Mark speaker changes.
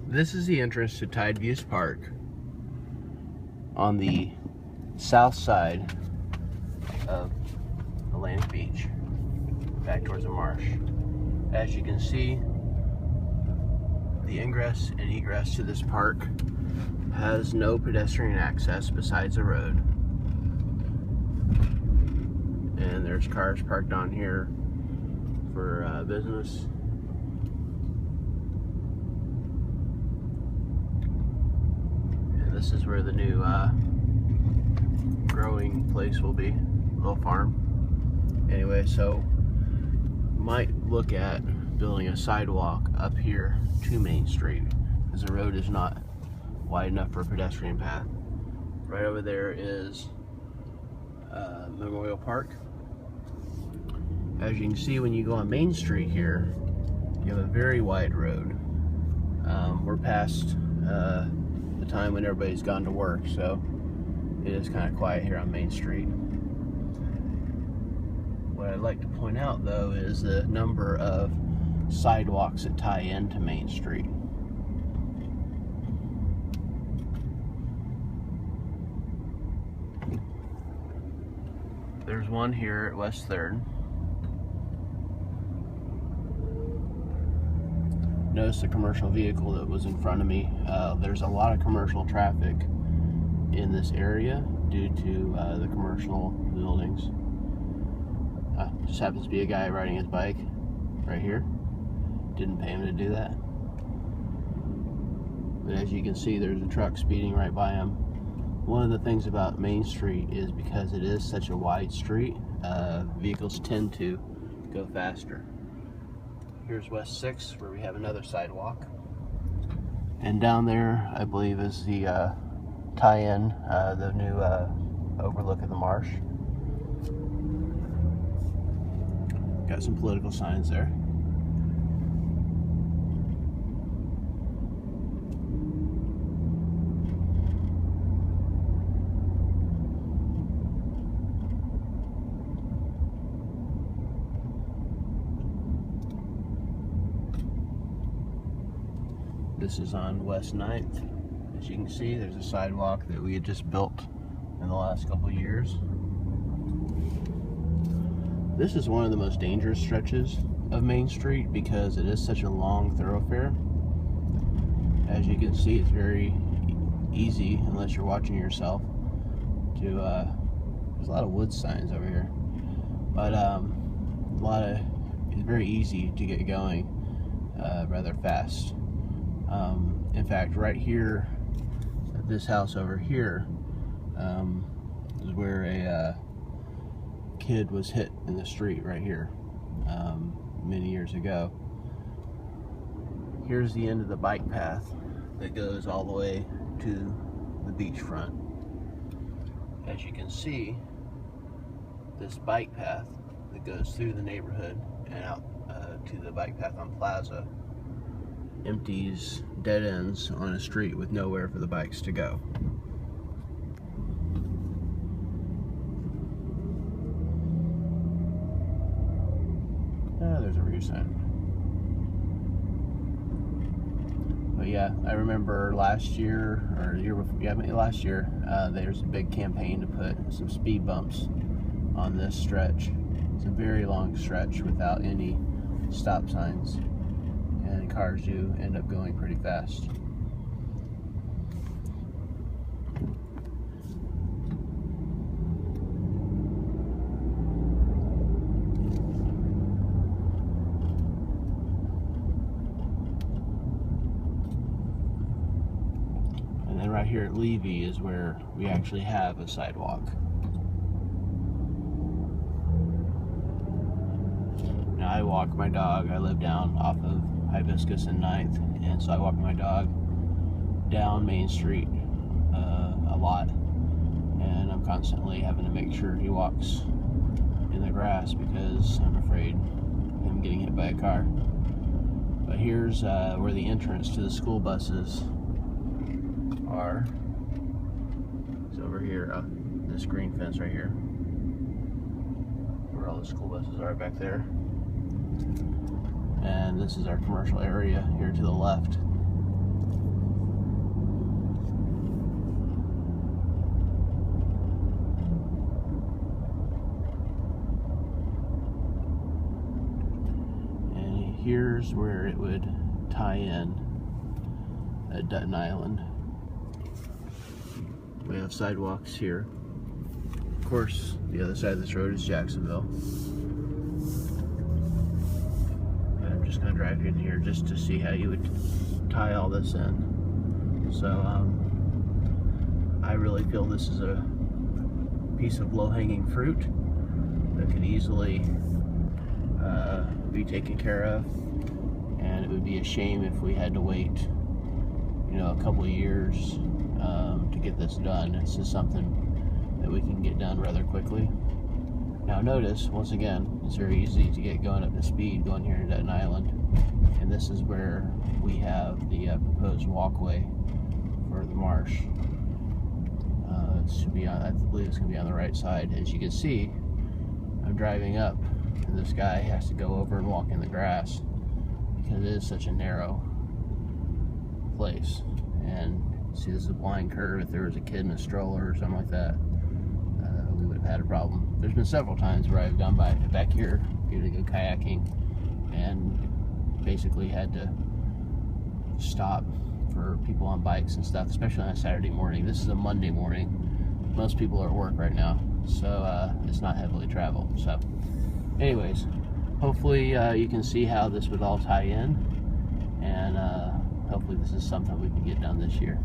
Speaker 1: This is the entrance to Tideviews Park on the south side of Atlantic Beach, back towards the marsh. As you can see, the ingress and egress to this park has no pedestrian access besides a road. And there's cars parked on here for business. And this is where the new growing place will be, little farm. Anyway, so might look at building a sidewalk up here to Main Street, because the road is not wide enough for a pedestrian path. Right over there is Memorial Park. As you can see, when you go on Main Street here, you have a very wide road. We're past the time when everybody's gone to work, so it is kind of quiet here on Main Street. What I'd like to point out, though, is the number of sidewalks that tie into Main Street. There's one here at West 3rd. Notice the commercial vehicle that was in front of me. There's a lot of commercial traffic in this area due to the commercial buildings. Just happens to be a guy riding his bike right here. Didn't pay him to do that. But as you can see, there's a truck speeding right by him. One of the things about Main Street is because it is such a wide street, vehicles tend to go faster. Here's West 6th, where we have another sidewalk. And down there, I believe, is the tie-in, the new overlook of the marsh. Got some political signs there. This is on West 9th. As you can see, there's a sidewalk that we had just built in the last couple years. This is one of the most dangerous stretches of Main Street because it is such a long thoroughfare. As you can see, it's very easy, unless you're watching yourself, to there's a lot of wood signs over here, but it's very easy to get going rather fast. In fact, right here at this house over here is where a kid was hit in the street right here many years ago. Here's the end of the bike path that goes all the way to the beachfront. As you can see, this bike path that goes through the neighborhood and out to the bike path on Plaza empties dead ends on a street with nowhere for the bikes to go. There's a review sign. But yeah, I remember last year, or the year before, yeah, last year, there's a big campaign to put some speed bumps on this stretch. It's a very long stretch without any stop signs, and cars do end up going pretty fast. And then right here at Levy is where we actually have a sidewalk. Now I walk my dog. I live down off of Hibiscus and 9th, and so I walk my dog down Main Street a lot, and I'm constantly having to make sure he walks in the grass because I'm afraid of him getting hit by a car. But here's where the entrance to the school buses are. It's over here, this green fence right here, where all the school buses are back there. And this is our commercial area here to the left. here's where it would tie in at Dutton Island. We have sidewalks here. Of course, the other side of this road is Jacksonville. And I'm just going to drive in here just to see how you would tie all this in. So, I really feel this is a piece of low-hanging fruit that could easily be taken care of, and it would be a shame if we had to wait, you know, a couple of years to get this done. This is something that we can get done rather quickly. Now notice, once again, it's very easy to get going up to speed going here to Dutton Island, and this is where we have the proposed walkway for the marsh. It should be on, I believe it's going to be on the right side. As you can see, I'm driving up, and this guy has to go over and walk in the grass because it is such a narrow place. And see, this is a blind curve. If there was a kid in a stroller or something like that, we would have had a problem. There's been several times where I've gone back here to go kayaking and basically had to stop for people on bikes and stuff, especially on a Saturday morning. This is a Monday morning. Most people are at work right now, so it's not heavily traveled. So anyways, hopefully you can see how this would all tie in, and hopefully this is something we can get done this year.